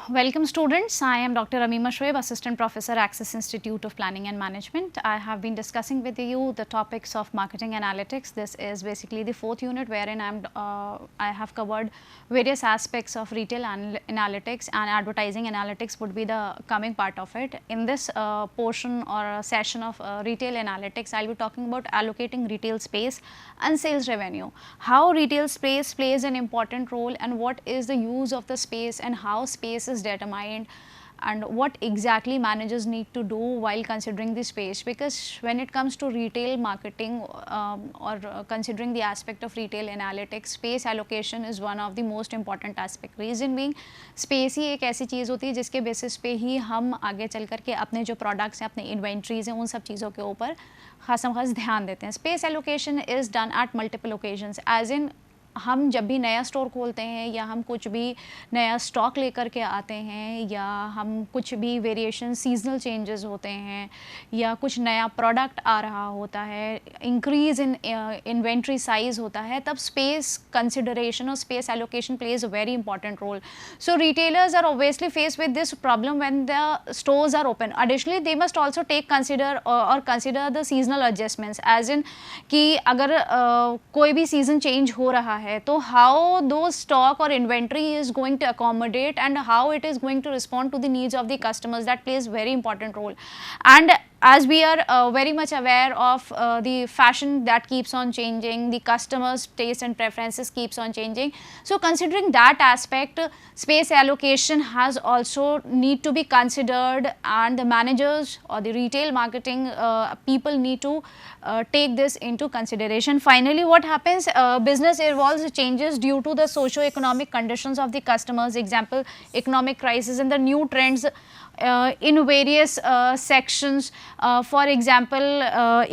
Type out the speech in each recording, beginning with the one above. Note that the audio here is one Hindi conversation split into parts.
Welcome students, I am Dr. Amima Shoaib, Assistant Professor, Axis Institute of Planning and Management. I have been discussing with you the topics of marketing analytics. This is basically the fourth unit wherein I have covered various aspects of retail analytics, and advertising analytics would be the coming part of it. In this portion or session of retail analytics, I will be talking about allocating retail space and sales revenue. How retail space plays an important role and what is the use of the space and how space is determined and what exactly managers need to do while considering the space, because when it comes to retail marketing or considering the aspect of retail analytics, space allocation is one of the most important aspect. Reason being, space ही एक ऐसी चीज़ होती है जिसके बेसिस पे ही हम आगे चल कर के अपने जो प्रोडक्ट्स हैं, अपने इन्वेंट्रीज हैं, उन सब चीज़ों के ऊपर खासम खास ध्यान देते हैं. Space allocation is done at multiple occasions, as in हम जब भी नया स्टोर खोलते हैं या हम कुछ भी नया स्टॉक लेकर के आते हैं या हम कुछ भी वेरिएशन सीजनल चेंजेस होते हैं या कुछ नया प्रोडक्ट आ रहा होता है, इंक्रीज इन इन्वेंट्री साइज होता है, तब स्पेस कंसिडरेशन और space allocation plays a very important role. So retailers are obviously face with this problem when the stores are open. Additionally they must also take consider the seasonal adjustments, as in कि अगर कोई भी सीजन चेंज हो रहा है तो हाउ दो स्टॉक और inventory is going to accommodate and how it is going to respond to the needs of the customers. That plays very important role. And as we are very much aware of the fashion that keeps on changing, the customers' taste and preferences keeps on changing. So considering that aspect, space allocation has also need to be considered, and the managers or the retail marketing people need to take this into consideration. Finally, what happens? Business evolves, changes due to the socio-economic conditions of the customers. Example, economic crisis and the new trends in various sections. For example,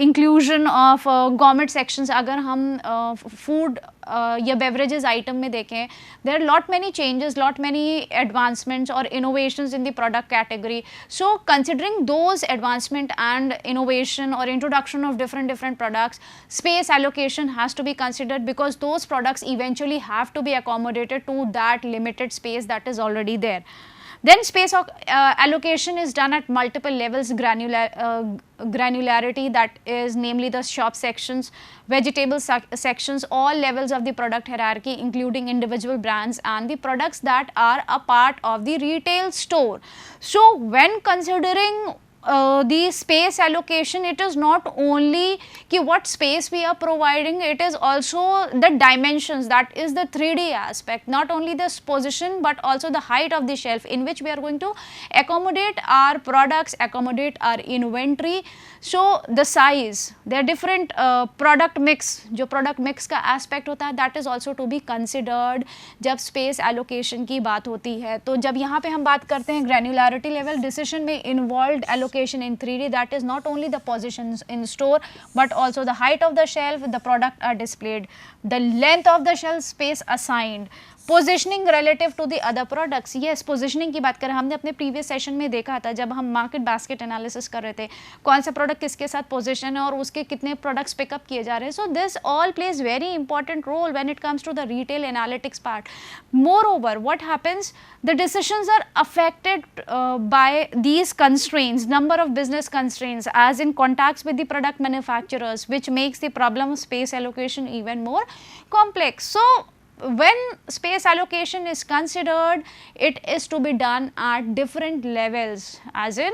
inclusion of government sections. अगर हम food या beverages item में देखें, there are lot many changes, lot many advancements or innovations in the product category. So considering those advancement and innovation or introduction of different products, space allocation has to be considered, because those products eventually have to be accommodated to that limited space that is already there. Then space allocation is done at multiple levels. Granularity, that is namely the shop sections, vegetable sections, all levels of the product hierarchy including individual brands and the products that are a part of the retail store. So when considering the space allocation, it is not only ki what space we are providing, it is also the dimensions, that is the 3D aspect, not only this position but also the height of the shelf in which we are going to accommodate our products, accommodate our inventory. So the size, there are different product mix, जो product mix का aspect होता है, that is also to be considered जब space allocation की बात होती है. तो जब यहाँ पे हम बात करते हैं granularity level, decision में involved allocation in 3D, that is not only the positions in store but also the height of the shelf, the product are displayed, the length of the shelf space assigned, positioning relative to the other products. Yes, positioning की बात करें, हमने अपने प्रीवियस सेशन में देखा था जब हम मार्केट बास्केट एनालिसिस कर रहे थे, कौन सा प्रोडक्ट किसके साथ पोजिशन है और उसके कितने प्रोडक्ट्स पिकअप किए जा रहे हैं. So this all plays very important role when it comes to the retail analytics part. Moreover, what happens, the decisions are affected by these constraints, number of business constraints, as in contacts with the product manufacturers, which makes the problem of space allocation even more complex. So when space allocation is considered, it is to be done at different levels, as in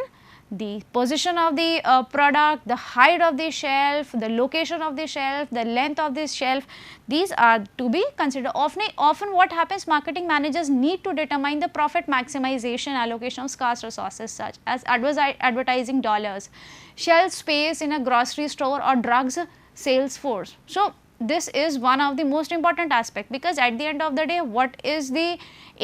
the position of the product, the height of the shelf, the location of the shelf, the length of this shelf. These are to be considered. Often what happens, marketing managers need to determine the profit maximization allocation of scarce resources such as advertising dollars, shelf space in a grocery store or drugs sales force. So this is one of the most important aspect, because at the end of the day, what is the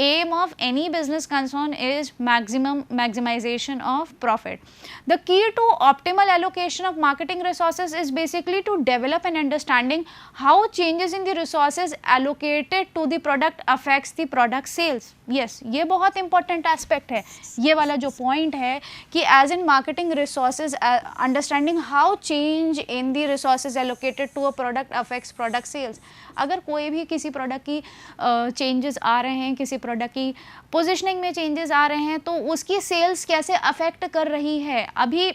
aim of any business concern is maximization of profit. The key to optimal allocation of marketing resources is basically to develop an understanding how changes in the resources allocated to the product affects the product sales. Yes, ये बहुत इंपॉर्टेंट एस्पेक्ट है, ये वाला जो पॉइंट है कि as in marketing resources, understanding how change in the resources allocated to a product affects product sales. अगर कोई भी किसी प्रोडक्ट की चेंजेस आ रहे हैं, किसी प्रोडक्ट की पोजिशनिंग में चेंजेस आ रहे हैं, तो उसकी सेल्स कैसे अफेक्ट कर रही है। अभी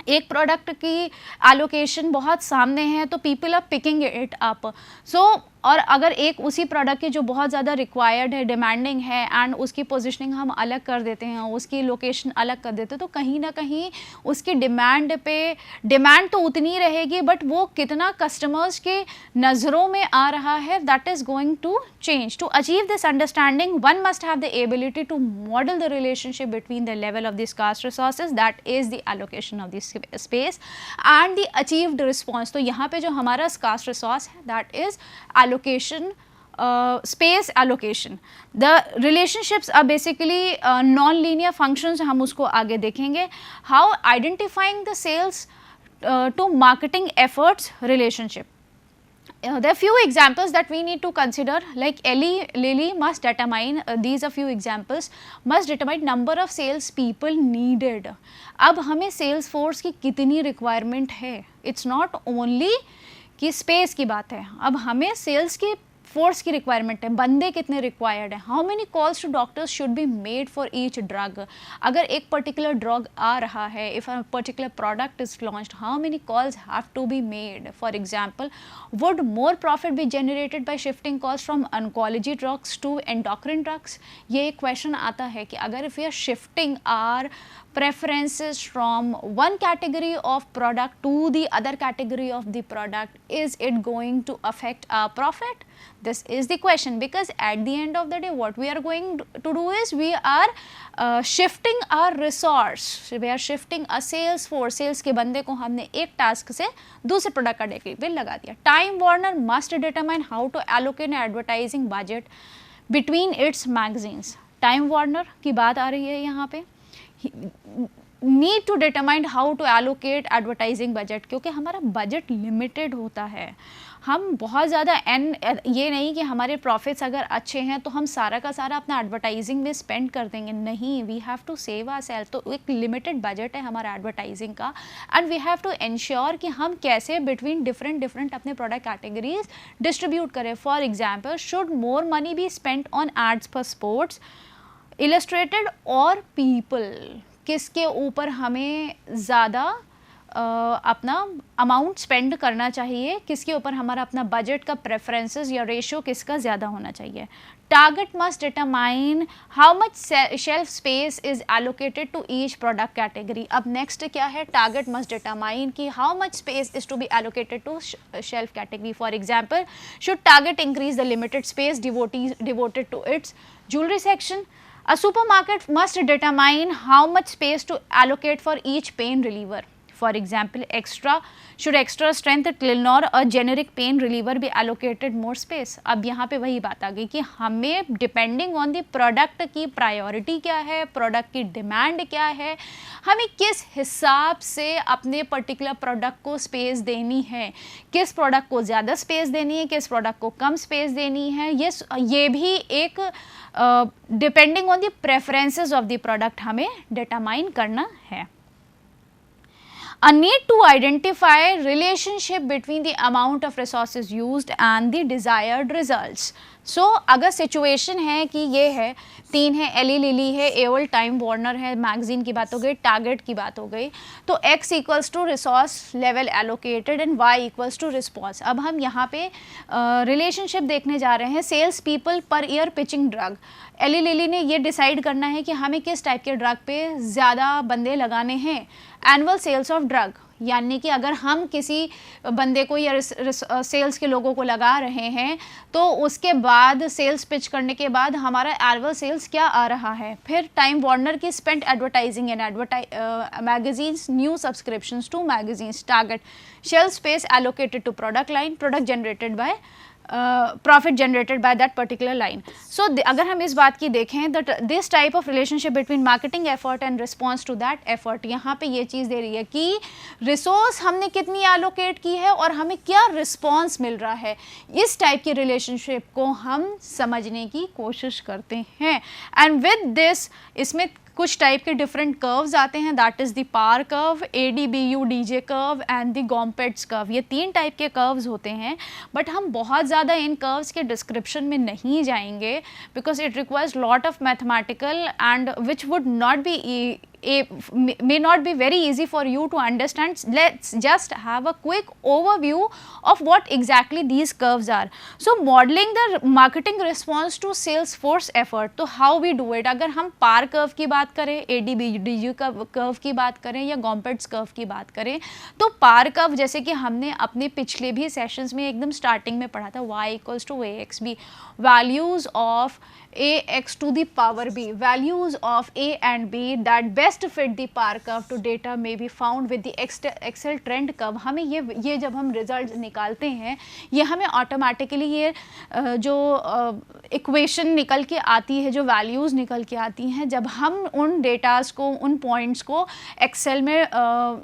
एक प्रोडक्ट की एलोकेशन बहुत सामने है तो people are picking it up, so और अगर एक उसी प्रोडक्ट की जो बहुत ज़्यादा रिक्वायर्ड है, डिमांडिंग है, एंड उसकी पोजीशनिंग हम अलग कर देते हैं, उसकी लोकेशन अलग कर देते हैं, तो कहीं ना कहीं उसकी डिमांड पे डिमांड तो उतनी रहेगी, बट वो कितना कस्टमर्स के नज़रों में आ रहा है, that is going to change. To achieve this understanding, one must have the ability to model the relationship between the level of the scarce resources, that is the allocation of the space, and the achieved response. तो यहाँ पे जो हमारा scarce resource है, that is allocation, space allocation. The relationships are basically non-linear functions, हम उसको आगे देखेंगे. How identifying the sales to marketing efforts relationship. There are few examples that we need to consider, like Eli Lilly must determine, these are few examples, must determine number of sales people needed. अब हमें sales force की कितनी requirement है, it's not only कि space की बात है, अब हमें sales की फोर्स की रिक्वायरमेंट है, बंदे कितने रिक्वायर्ड है, how many calls to doctors should be made for each drug. अगर एक पर्टिकुलर ड्रग आ रहा है, if a particular product is launched, how many calls have to be made. For example, would more profit be generated by shifting calls from oncology drugs to endocrine drugs. ये एक क्वेश्चन आता है कि अगर if we are shifting our preferences from one category of product to the other category of the product, is it going to affect our profit? This is the question, because at the end of the day what we are going to do is we are shifting our resource, we are shifting a sales force, sales के बंदे को हमने एक टास्क से दूसरे प्रोडक्ट कैटेगरी पे लगा दिया। Time Warner must determine how to allocate advertising budget between its magazines. Time Warner की बात आ रही है यहाँ पे, need to determine how to allocate advertising budget, क्योंकि हमारा बजट लिमिटेड होता है। हम बहुत ज़्यादा ये नहीं कि हमारे प्रॉफिट्स अगर अच्छे हैं तो हम सारा का सारा अपना एडवर्टाइजिंग में स्पेंड कर देंगे, नहीं, we have to save our self. तो एक लिमिटेड बजट है हमारा एडवर्टाइजिंग का, and we have to ensure कि हम कैसे बिटवीन डिफरेंट अपने प्रोडक्ट कैटेगरीज डिस्ट्रीब्यूट करें। For example, should more money be spent on ads for Sports, Illustrated और पीपल, किसके ऊपर हमें ज़्यादा अपना अमाउंट स्पेंड करना चाहिए, किसके ऊपर हमारा अपना बजट का प्रेफरेंसेस या रेशियो किसका ज़्यादा होना चाहिए। Target must determine how much shelf space is allocated to each product category. अब नेक्स्ट क्या है, टारगेट मस्ट डिटरमाइन कि how much space is to be allocated to shelf category. For example, should Target increase the limited space devoted to its jewellery section. A supermarket must determine how much space to allocate for each pain reliever. For example, should extra strength Tylenol or generic pain reliever be allocated more space? अब यहाँ पे वही बात आ गई कि हमें डिपेंडिंग ऑन द प्रोडक्ट की प्रायोरिटी क्या है, प्रोडक्ट की डिमांड क्या है, हमें किस हिसाब से अपने पर्टिकुलर प्रोडक्ट को स्पेस देनी है, किस प्रोडक्ट को ज़्यादा स्पेस देनी है, किस प्रोडक्ट को कम स्पेस देनी है। ये भी एक depending on the preferences of the product हमें डिटरमाइन करना है। A need to identify relationship between the amount of resources used and the desired results. So, अगर सिचुएशन है कि ये है, तीन है, एली लिली है, एवल टाइम वार्नर है, मैगजीन की बात हो गई, टारगेट की बात हो गई, तो x equals to resource level allocated and y equals to response. अब हम यहाँ पे रिलेशनशिप देखने जा रहे हैं, sales people per year pitching drug. Eli Lilly ने ये डिसाइड करना है कि हमें किस टाइप के ड्रग पे ज़्यादा बंदे लगाने हैं। एनुअल सेल्स ऑफ ड्रग, यानी कि अगर हम किसी बंदे को या सेल्स के लोगों को लगा रहे हैं तो उसके बाद सेल्स पिच करने के बाद हमारा एनुअल सेल्स क्या आ रहा है। फिर टाइम वार्नर की spent advertising and magazines, new subscriptions to magazines, target shelf space allocated to product line, product generated by profit generated by that particular line. So अगर हम इस बात की देखें that this type of relationship between marketing effort and response to that effort, यहाँ पे ये चीज़ दे रही है कि रिसोर्स हमने कितनी एलोकेट की है और हमें क्या रिस्पॉन्स मिल रहा है. इस टाइप की रिलेशनशिप को हम समझने की कोशिश करते हैं. एंड विद दिस इसमें कुछ टाइप के डिफरेंट कर्व्स आते हैं, that is the power curve, ADBU DJ curve and the Gompertz curve. ये 3 टाइप के कर्व्स होते हैं, बट हम बहुत ज़्यादा इन कर्व्स के डिस्क्रिप्शन में नहीं जाएंगे because it requires lot of mathematical and which would not be may not be very easy for you to understand. Let's just have a quick overview of what exactly these curves are. So modeling the marketing response to sales force effort, तो how we do it. अगर हम पार कर्व की बात करें, ADBU कर्व की बात करें या गॉम्पेट्स कर्व की बात करें, तो पार कर्व जैसे कि हमने अपने पिछले भी सेशंस में एकदम स्टार्टिंग में पढ़ा था, y equals to AXB, values of ax to the power b, values of a and b that best fit the par curve to data may be found with the excel trend curve. हमें ये जब हम रिजल्ट निकालते हैं, ये हमें ऑटोमेटिकली ये जो इक्वेशन निकल के आती है, जो वैल्यूज़ निकल के आती हैं, जब हम उन डेटास को, उन पॉइंट्स को एक्सेल में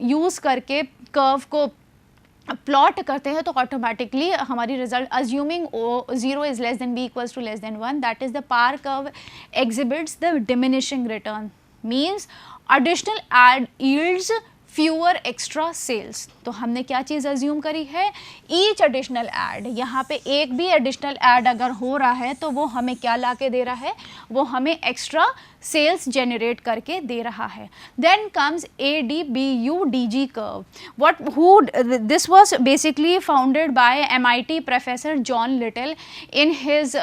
यूज़ करके कर्व को प्लॉट करते हैं, तो ऑटोमेटिकली हमारी result assuming 0 is less than b equals to less than 1, that is the power curve exhibits the diminishing return, means additional ad yields fewer extra sales. तो हमने क्या चीज़ अज्यूम करी है, ईच एडिशनल ऐड, यहाँ पे एक भी एडिशनल ऐड अगर हो रहा है तो वो हमें क्या ला के दे रहा है, वो हमें एक्स्ट्रा सेल्स जनरेट करके दे रहा है. Then comes ADBU DG curve. This was basically founded by MIT professor John Little in his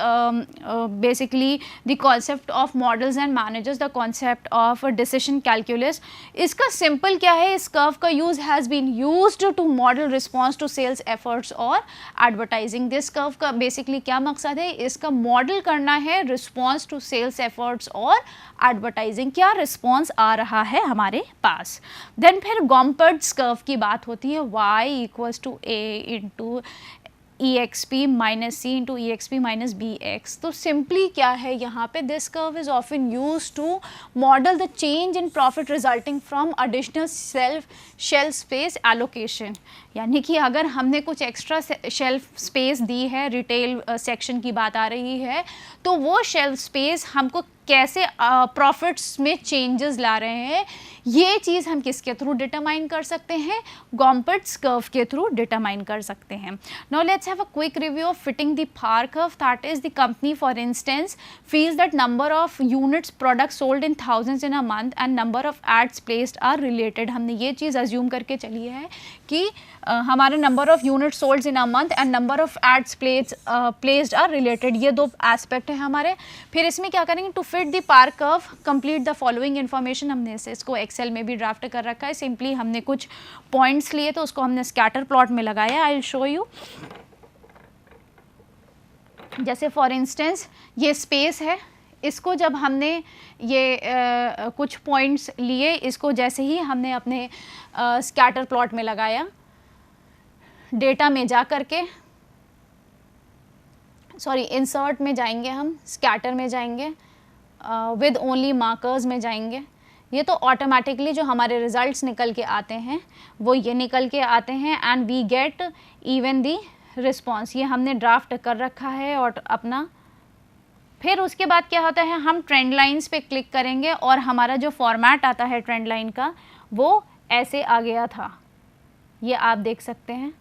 basically the concept of models and managers, the concept of decision calculus. इसका सिंपल क्या है, इस कर्व का use has been used to model response to sales efforts और एडवर्टाइजिंग. दिस कर्व का बेसिकली क्या मकसद है, इसका मॉडल करना है रिस्पॉन्स टू सेल्स एफर्ट्स और एडवर्टाइजिंग, क्या रिस्पॉन्स आ रहा है हमारे पास. देन फिर गॉम्पर्ट्स कर्व की बात होती है, y equals to a into EXP minus C into EXP minus BX. तो सिंपली क्या है यहाँ पे, this curve is often use to model the change in profit resulting from additional shelf space allocation. यानी कि अगर हमने कुछ एक्स्ट्रा शेल्फ स्पेस दी है, रिटेल सेक्शन की बात आ रही है, तो वो शेल्फ स्पेस हमको कैसे प्रॉफिट्स में चेंजेस ला रहे हैं, ये चीज़ हम किसके थ्रू डिटरमाइन कर सकते हैं, गॉम्पर्ट्स कर्व के थ्रू डिटरमाइन कर सकते हैं. Now let's have a quick review of fitting the power curve. That is the company for instance feels that number of units product sold in thousands in a month and number of ads placed are related. हमने ये चीज़ अज्यूम करके चली है कि हमारे number of unit sold in a month and number of ads placed are related, ये दो एस्पेक्ट है हमारे. फिर इसमें क्या करेंगे, to fit the power curve complete the following information. हमने इसको एक्सेल में भी ड्राफ्ट कर रखा है. सिंपली हमने कुछ पॉइंट्स लिए तो उसको हमने स्कैटर प्लॉट में लगाया. आई विल शो यू. जैसे फॉर इंस्टेंस ये स्पेस है, इसको जब हमने ये कुछ पॉइंट्स लिए, इसको जैसे ही हमने अपने स्कैटर प्लॉट में लगाया, डेटा में जा करके, सॉरी इंसर्ट में जाएंगे, हम स्कैटर में जाएंगे, विद ओनली मार्कर्स में जाएंगे, ये तो ऑटोमेटिकली जो हमारे रिजल्ट्स निकल के आते हैं वो ये निकल के आते हैं. And we get even the response. ये हमने ड्राफ्ट कर रखा है और अपना. फिर उसके बाद क्या होता है, हम ट्रेंड लाइंस पे क्लिक करेंगे और हमारा जो फॉर्मेट आता है ट्रेंड लाइन का वो ऐसे आ गया था, ये आप देख सकते हैं.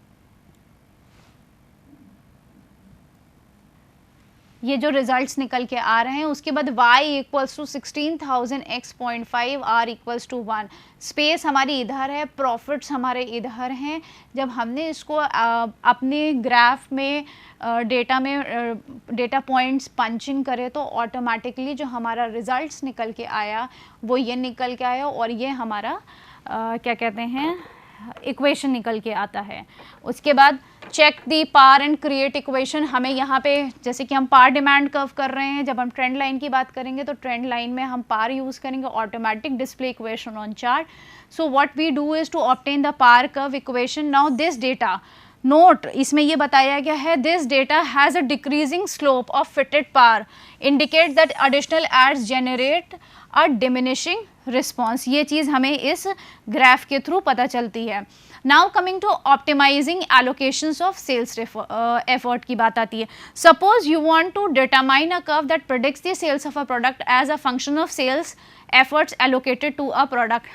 ये जो रिजल्ट्स निकल के आ रहे हैं. उसके बाद y equals to 16,000 x.5, r equals to 1. Space हमारी इधर है, प्रॉफिट्स हमारे इधर हैं. जब हमने इसको अपने ग्राफ में डेटा पॉइंट्स पंचिंग करे तो ऑटोमेटिकली जो हमारा रिजल्ट्स निकल के आया वो ये निकल के आया और ये हमारा क्या कहते हैं, इक्वेशन निकल के आता है. उसके बाद check the power and create equation. हमें यहाँ पे जैसे कि हम पार डिमांड कर्व कर रहे हैं, जब हम ट्रेंड लाइन की बात करेंगे तो ट्रेंड लाइन में हम पार यूज़ करेंगे, automatic display equation on chart. So what we do is to obtain the power curve equation. Now this data, note इसमें ये बताया गया है, this data has a decreasing slope of fitted power indicate that additional ads generate a diminishing response. ये चीज़ हमें इस ग्राफ के थ्रू पता चलती है। Now coming to optimising allocations of sales effort की बात आती है। Suppose you want to determine a curve that predicts the sales of a product as a function of sales efforts allocated to a product.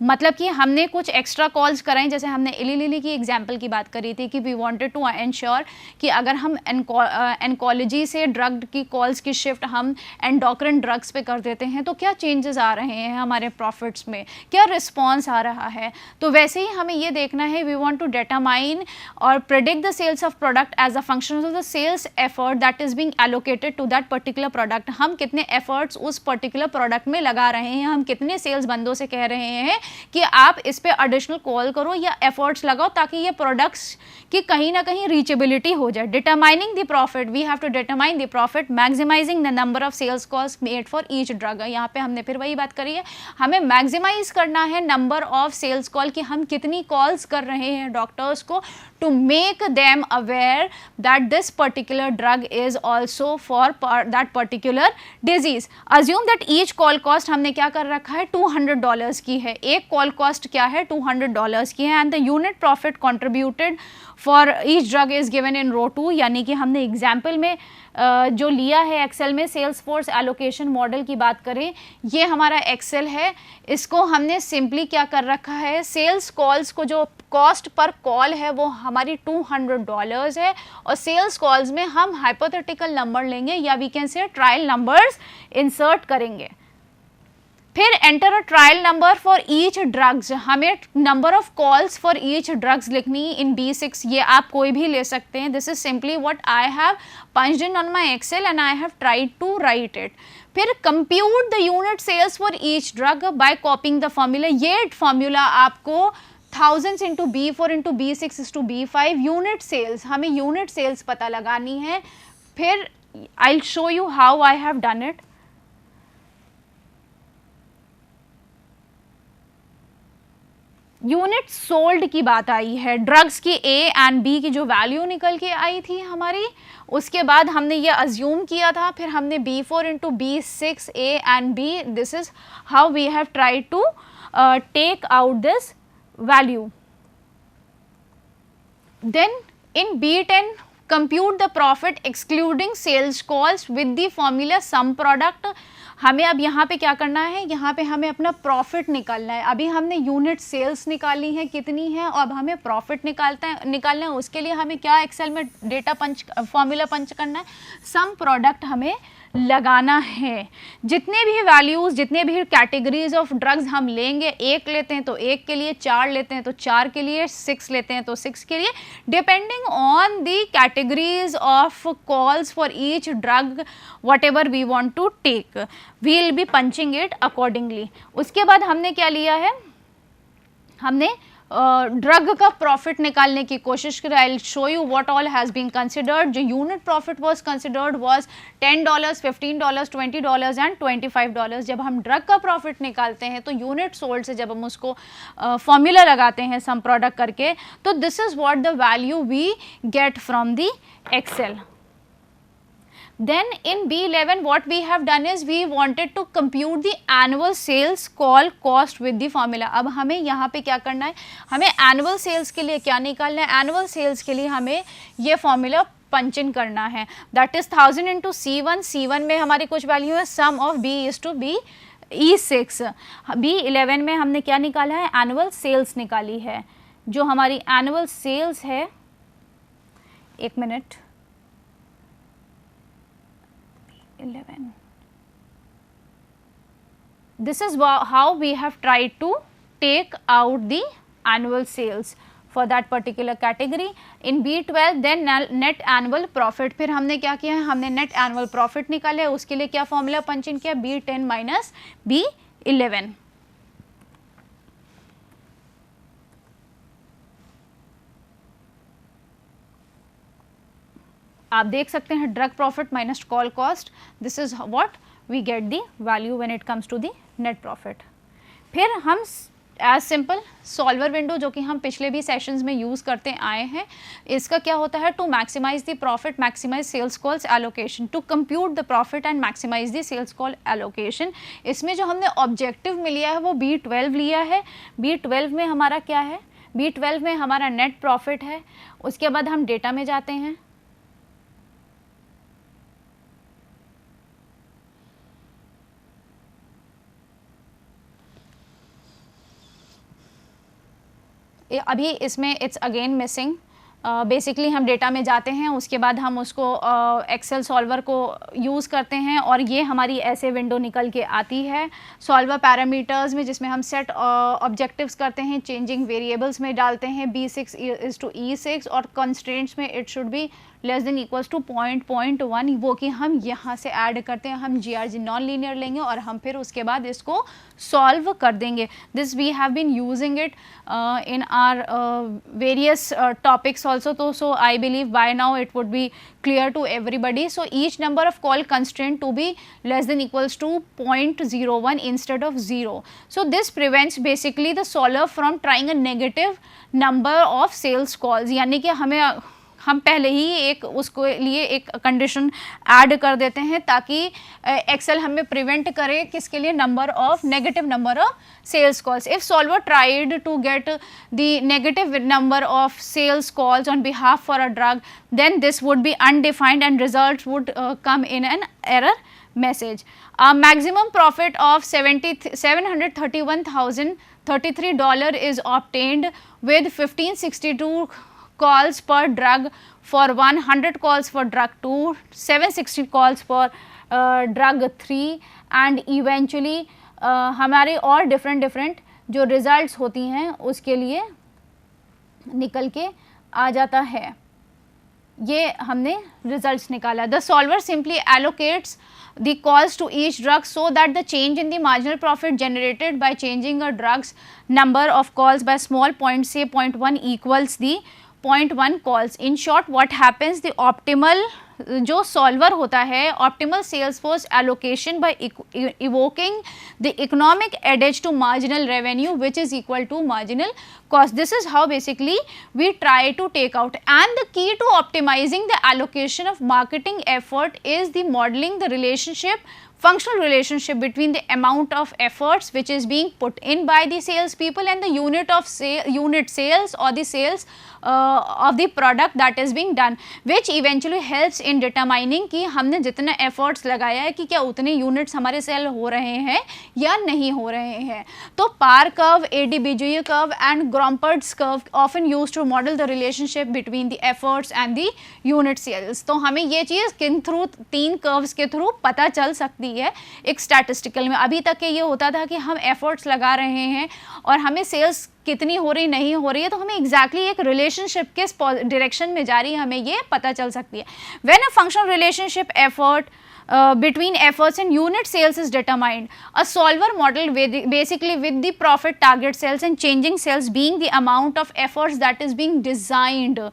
मतलब कि हमने कुछ एक्स्ट्रा कॉल्स कराएं, जैसे हमने इली लिली की एग्जांपल की बात करी थी कि वी वांटेड टू एंश्योर कि अगर हम एनकोलॉजी से ड्रग की कॉल्स की शिफ्ट हम एंडोक्रिन ड्रग्स पे कर देते हैं तो क्या चेंजेस आ रहे हैं हमारे प्रॉफिट्स में, क्या रिस्पॉन्स आ रहा है। तो वैसे ही हमें ये देखना है, वी वांट टू डिटरमाइन और predict the sales of product as a function of the sales effort that is being allocated to that particular product. हम कितने एफर्ट्स उस पर्टिकुलर प्रोडक्ट में लगा रहे हैं, हम कितने सेल्स बंदों से कह रहे हैं कि आप इस पे एडिशनल कॉल करो या एफर्ट्स लगाओ ताकि ये प्रोडक्ट्स की कहीं ना कहीं रीचेबिलिटी हो जाए। Determining the profit, we have to determine the profit, maximising the number of sales calls made for each drug. यहाँ पे हमने फिर वही बात करी है, हमें मैक्सिमाइज करना है नंबर ऑफ सेल्स कॉल कि हम कितनी कॉल्स कर रहे हैं डॉक्टर्स को to make them aware that this particular drug is also for that particular disease. Assume that each call cost हमने क्या कर रखा है, $200 की है, एक कॉल कॉस्ट क्या है, $200 की है, and the unit profit contributed for each drug is given in row 2। यानी कि हमने एग्जाम्पल में जो लिया है एक्सेल में, सेल्स फोर्स एलोकेशन मॉडल की बात करें, ये हमारा एक्सेल है, इसको हमने सिंपली क्या कर रखा है, सेल्स कॉल्स को जो कॉस्ट पर कॉल है वो हमारी $200 है और सेल्स कॉल्स में हम हाइपोथेटिकल नंबर लेंगे या we can say trial numbers insert करेंगे। फिर enter a trial number for each drugs, हमें number of calls for each drugs लिखनी इन B6। ये आप कोई भी ले सकते हैं, this is simply what I have punched in on my Excel and I have tried to write it। फिर compute the unit sales for each drug by copying the formula. ये फॉर्मूला आपको thousands into B4 into B6 is to B5 unit sales, हमें यूनिट सेल्स पता लगानी है। फिर I'll show you how I have done it। Unit sold की बात आई है, ड्रग्स की A एंड B की जो वैल्यू निकल के आई थी हमारी, उसके बाद हमने ये अज्यूम किया था, फिर हमने B4 into B6 A and B, this is how we have tried to take out this value। Then in B10 compute the profit excluding sales calls with the formula sum product। हमें अब यहाँ पे क्या करना है, यहाँ पे हमें अपना प्रॉफिट निकालना है। अभी हमने यूनिट सेल्स निकाली है कितनी है, और अब हमें प्रॉफिट निकालना है। उसके लिए हमें क्या एक्सेल में डेटा पंच फॉर्मूला पंच करना है, सम प्रोडक्ट हमें लगाना है। जितने भी वैल्यूज़, जितने भी कैटेगरीज ऑफ ड्रग्स हम लेंगे, एक लेते हैं तो एक के लिए, 4 लेते हैं तो 4 के लिए, 6 लेते हैं तो 6 के लिए, depending on the categories of calls for each drug whatever we want to take, we will be punching it accordingly. उसके बाद हमने क्या लिया है, हमने ड्रग का प्रॉफिट निकालने की कोशिश करें। I will show you what all has been considered. जो unit profit was considered was $10, $15, $20 and $25। जब हम ड्रग का प्रॉफिट निकालते हैं तो यूनिट सोल्ड से जब हम उसको फॉर्मूला लगाते हैं सम प्रोडक्ट करके, तो this is what the value we get from the Excel. Then in B11 what we have done is we wanted to compute the annual sales call cost with the formula। अब हमें यहाँ पे क्या करना है, हमें annual sales के लिए क्या निकालना है, annual sales के लिए हमें ये formula पंच इन करना है, that is 1000 into C1। C1 में हमारी कुछ वैल्यू है, sum of B is to B E6। B11 में हमने क्या निकाला है, annual sales निकाली है। जो हमारी annual sales है, एक minute, 11, this is how we have tried to take out the annual sales for that particular category। in B12 then net annual profit, फिर हमने क्या किया है, हमने net annual profit निकाले, उसके लिए क्या फॉर्मूला पंच इन किया, B10 minus B11। आप देख सकते हैं drug profit minus call cost, this is what we get the value when it comes to the net profit. फिर हम एज सिंपल सॉल्वर विंडो जो कि हम पिछले भी सेशंस में यूज़ करते आए हैं, इसका क्या होता है, to maximise the profit, maximise sales calls allocation, to compute the profit and maximise the sales call allocation. इसमें जो हमने ऑब्जेक्टिव में लिया है वो B12 लिया है। B12 में हमारा क्या है, B12 में हमारा नेट प्रॉफिट है। उसके बाद हम डेटा में जाते हैं। अभी इसमें इट्स अगेन मिसिंग। बेसिकली हम डेटा में जाते हैं, उसके बाद हम उसको एक्सेल सॉल्वर को यूज़ करते हैं और ये हमारी ऐसे विंडो निकल के आती है। सॉल्वर पैरामीटर्स में जिसमें हम सेट ऑब्जेक्टिव्स करते हैं, चेंजिंग वेरिएबल्स में डालते हैं B6 इज़ टू E6 और कंस्ट्रेंट्स में it should be less than equals to 0.1, वो कि हम यहाँ से ऐड करते हैं, हम GRG नॉन लीनियर लेंगे और हम फिर उसके बाद इसको सॉल्व कर देंगे। This we have been using it in our various topics also, so I believe by now it would be clear to everybody. So each number of call constraint to be less than equals to 0.01 instead of 0. So this prevents basically the solver from trying a negative number of sales calls, यानी कि हम पहले ही एक उसको लिए एक कंडीशन ऐड कर देते हैं ताकि एक्सेल हमें प्रिवेंट करे किसके लिए, negative number of sales calls. If solver tried to get the negative number of sales calls on behalf for a drug, then this would be undefined and result would come in an error message. Maximum profit of $731,033 is obtained with 1562 calls per drug for 100 calls for drug 2, 760 calls for drug 3 and eventually हमारे और डिफरेंट जो रिजल्ट्स होती हैं उसके लिए निकल के आ जाता है। ये हमने रिजल्ट्स निकाला। The solver simply allocates the calls to each drug so that the change in the marginal profit generated by changing a drug's number of calls by small point, say 0.1, equals the 0.1 calls. In short, what happens, the optimal जो सॉल्वर होता है, optimal sales force allocation by invoking the economic adage to marginal revenue which is equal to marginal cost. This is how basically we try to take out, and the key to optimizing the allocation of marketing effort is the modeling the functional relationship between the amount of efforts which is being put in by the sales people and the unit sales or the sales of the product that is being done, which eventually helps in determining कि हमने जितने efforts लगाया है कि क्या उतने units हमारे सेल हो रहे हैं या नहीं हो रहे हैं। तो पार curve, ADBGE curve and Grompert's curve often used to model the relationship between the efforts and the unit sales. तो हमें ये चीज़ किन थ्रू, 3 कर्व्स के थ्रू पता चल सकती है एक स्टैटिस्टिकल में। अभी तक के ये होता था कि हम एफर्ट्स लगा रहे हैं और हमें सेल्स कितनी हो रही नहीं हो रही है, तो हमें एग्जैक्टली एक रिलेशनशिप के डायरेक्शन में जा रही है, हमें ये पता चल सकती है। When a functional relationship effort between efforts and unit sales is determined, a solver model basically with the profit target cells and changing cells being the amount of efforts that is being designed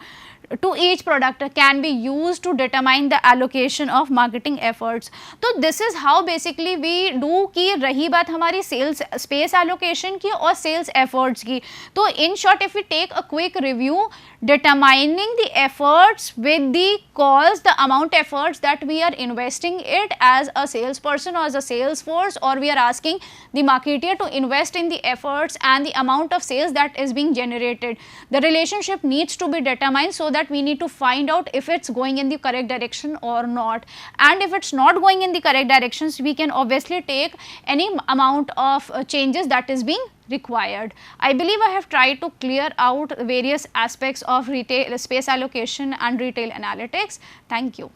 to each product can be used to determine the allocation of marketing efforts. तो this is how basically we do कि रही बात हमारी sales space allocation की और sales efforts की। तो in short if we take a quick review, determining the efforts with the calls, the amount efforts that we are investing it as a salesperson or as a sales force, or we are asking the marketer to invest in the efforts and the amount of sales that is being generated. The relationship needs to be determined so that we need to find out if it's going in the correct direction or not, and if it's not going in the correct directions, we can obviously take any amount of changes that is being required. I believe I have tried to clear out various aspects of retail space allocation and retail analytics. Thank you.